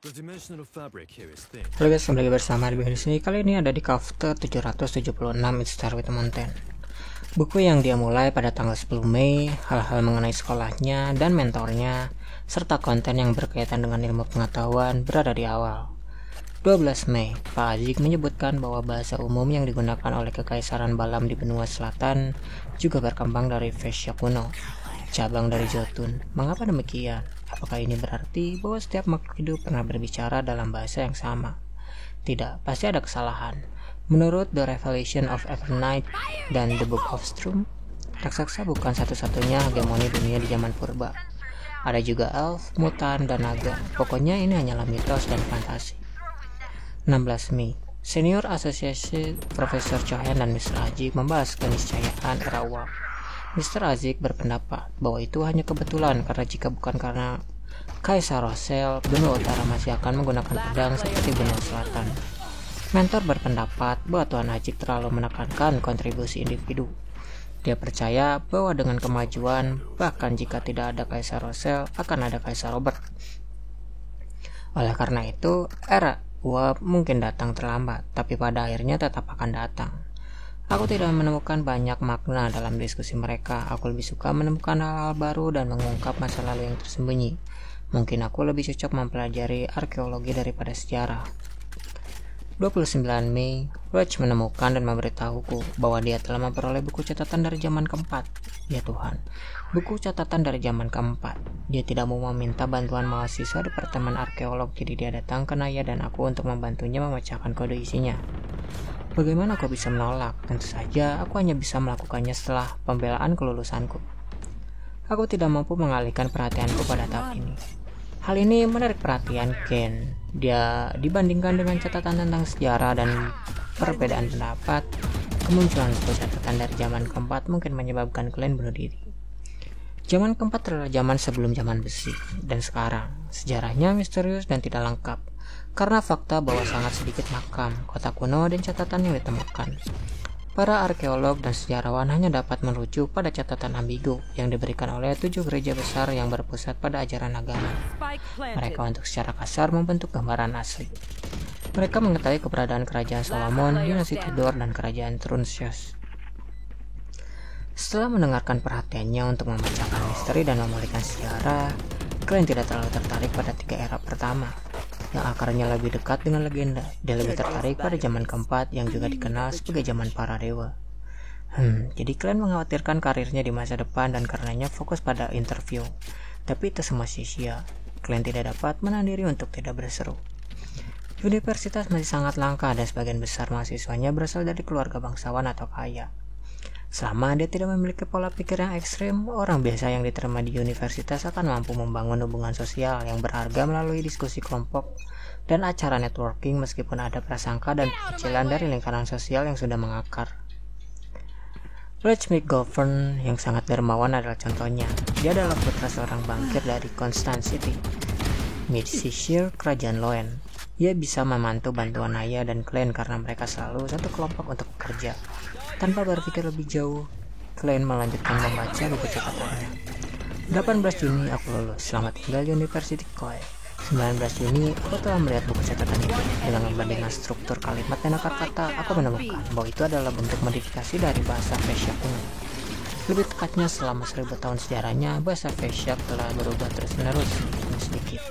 Halo guys, kembali bersama di sini. Kali ini ada di chapter 776 It Start with a Mountain. Buku yang dia mulai pada tanggal 10 Mei, hal-hal mengenai sekolahnya dan mentornya, serta konten yang berkaitan dengan ilmu pengetahuan berada di awal. 12 Mei, Pak Azik menyebutkan bahwa bahasa umum yang digunakan oleh Kekaisaran Balam di benua selatan juga berkembang dari Persia kuno, cabang dari Jotun. Mengapa demikian? Apakah ini berarti bahwa setiap makhluk hidup pernah berbicara dalam bahasa yang sama? Tidak, pasti ada kesalahan. Menurut The Revelation of Evernight dan The Book of Strum, raksasa bukan satu-satunya hegemoni dunia di zaman purba. Ada juga elf, mutan, dan naga. Pokoknya ini hanyalah mitos dan fantasi. 16 Mei, Senior Associate Profesor Cohen dan Mr. Azik membahas keniscayaan era Warp. Mr. Azik berpendapat bahwa itu hanya kebetulan karena jika bukan karena Kaisar Rosel, benua utara masih akan menggunakan pedang seperti benua selatan. Mentor berpendapat bahwa Tuan Azik terlalu menekankan kontribusi individu. Dia percaya bahwa dengan kemajuan, bahkan jika tidak ada Kaisar Rosel, akan ada Kaisar Robert. Oleh karena itu, era Warp mungkin datang terlambat, tapi pada akhirnya tetap akan datang. Aku tidak menemukan banyak makna dalam diskusi mereka. Aku lebih suka menemukan hal-hal baru dan mengungkap masa lalu yang tersembunyi. Mungkin aku lebih cocok mempelajari arkeologi daripada sejarah. 29 Mei, Roach menemukan dan memberitahuku bahwa dia telah memperoleh buku catatan dari zaman keempat. Ya Tuhan, buku catatan dari zaman keempat. Dia tidak mau meminta bantuan mahasiswa Departemen Arkeolog, jadi dia datang ke Naya dan aku untuk membantunya memecahkan kode isinya. Bagaimana aku bisa menolak? Tentu saja, aku hanya bisa melakukannya setelah pembelaan kelulusanku. Aku tidak mampu mengalihkan perhatianku pada tahap ini. Hal ini menarik perhatian Ken. Dia dibandingkan dengan catatan tentang sejarah dan perbedaan pendapat. Kemunculan buku catatan dari zaman keempat mungkin menyebabkan kalian bunuh diri. Zaman keempat adalah zaman sebelum zaman besi, dan sekarang sejarahnya misterius dan tidak lengkap karena fakta bahwa sangat sedikit makam, kota kuno, dan catatan yang ditemukan. Para arkeolog dan sejarawan hanya dapat merujuk pada catatan ambigu yang diberikan oleh 7 gereja besar yang berpusat pada ajaran agama. Mereka untuk secara kasar membentuk gambaran asli. Mereka mengetahui keberadaan kerajaan Solomon, dinasti Tudor, dan kerajaan Truncius. Setelah mendengarkan perhatiannya untuk memecahkan misteri dan memulihkan sejarah, kalian tidak terlalu tertarik pada 3 era pertama yang akarnya lebih dekat dengan legenda. Dia lebih tertarik pada zaman keempat yang juga dikenal sebagai zaman para dewa. Jadi kalian mengkhawatirkan karirnya di masa depan dan karenanya fokus pada interview. Tapi itu semua sia-sia. Kalian tidak dapat menahan diri untuk tidak berseru. Universitas masih sangat langka dan sebagian besar mahasiswanya berasal dari keluarga bangsawan atau kaya. Selama dia tidak memiliki pola pikir yang ekstrim, orang biasa yang diterima di universitas akan mampu membangun hubungan sosial yang berharga melalui diskusi kelompok dan acara networking meskipun ada prasangka dan kecilan dari lingkaran sosial yang sudah mengakar. Rich McGovern yang sangat dermawan adalah contohnya. Dia adalah putra seorang bankir dari Constance City, Midshire, Kerajaan Loen. Ia bisa memantau bantuan Naya dan Klein karena mereka selalu satu kelompok untuk bekerja. Tanpa berpikir lebih jauh, Klein melanjutkan membaca buku catatannya. 18 Juni aku lulus, selamat tinggal di University Koei. 19 Juni aku telah melihat buku catatan itu. Dengan membandingkan struktur kalimat dan akar kata, aku menemukan bahwa itu adalah bentuk modifikasi dari bahasa Persia kuno. Lebih tepatnya selama 1000 tahun sejarahnya, bahasa Persia telah berubah terus-menerus sedikit.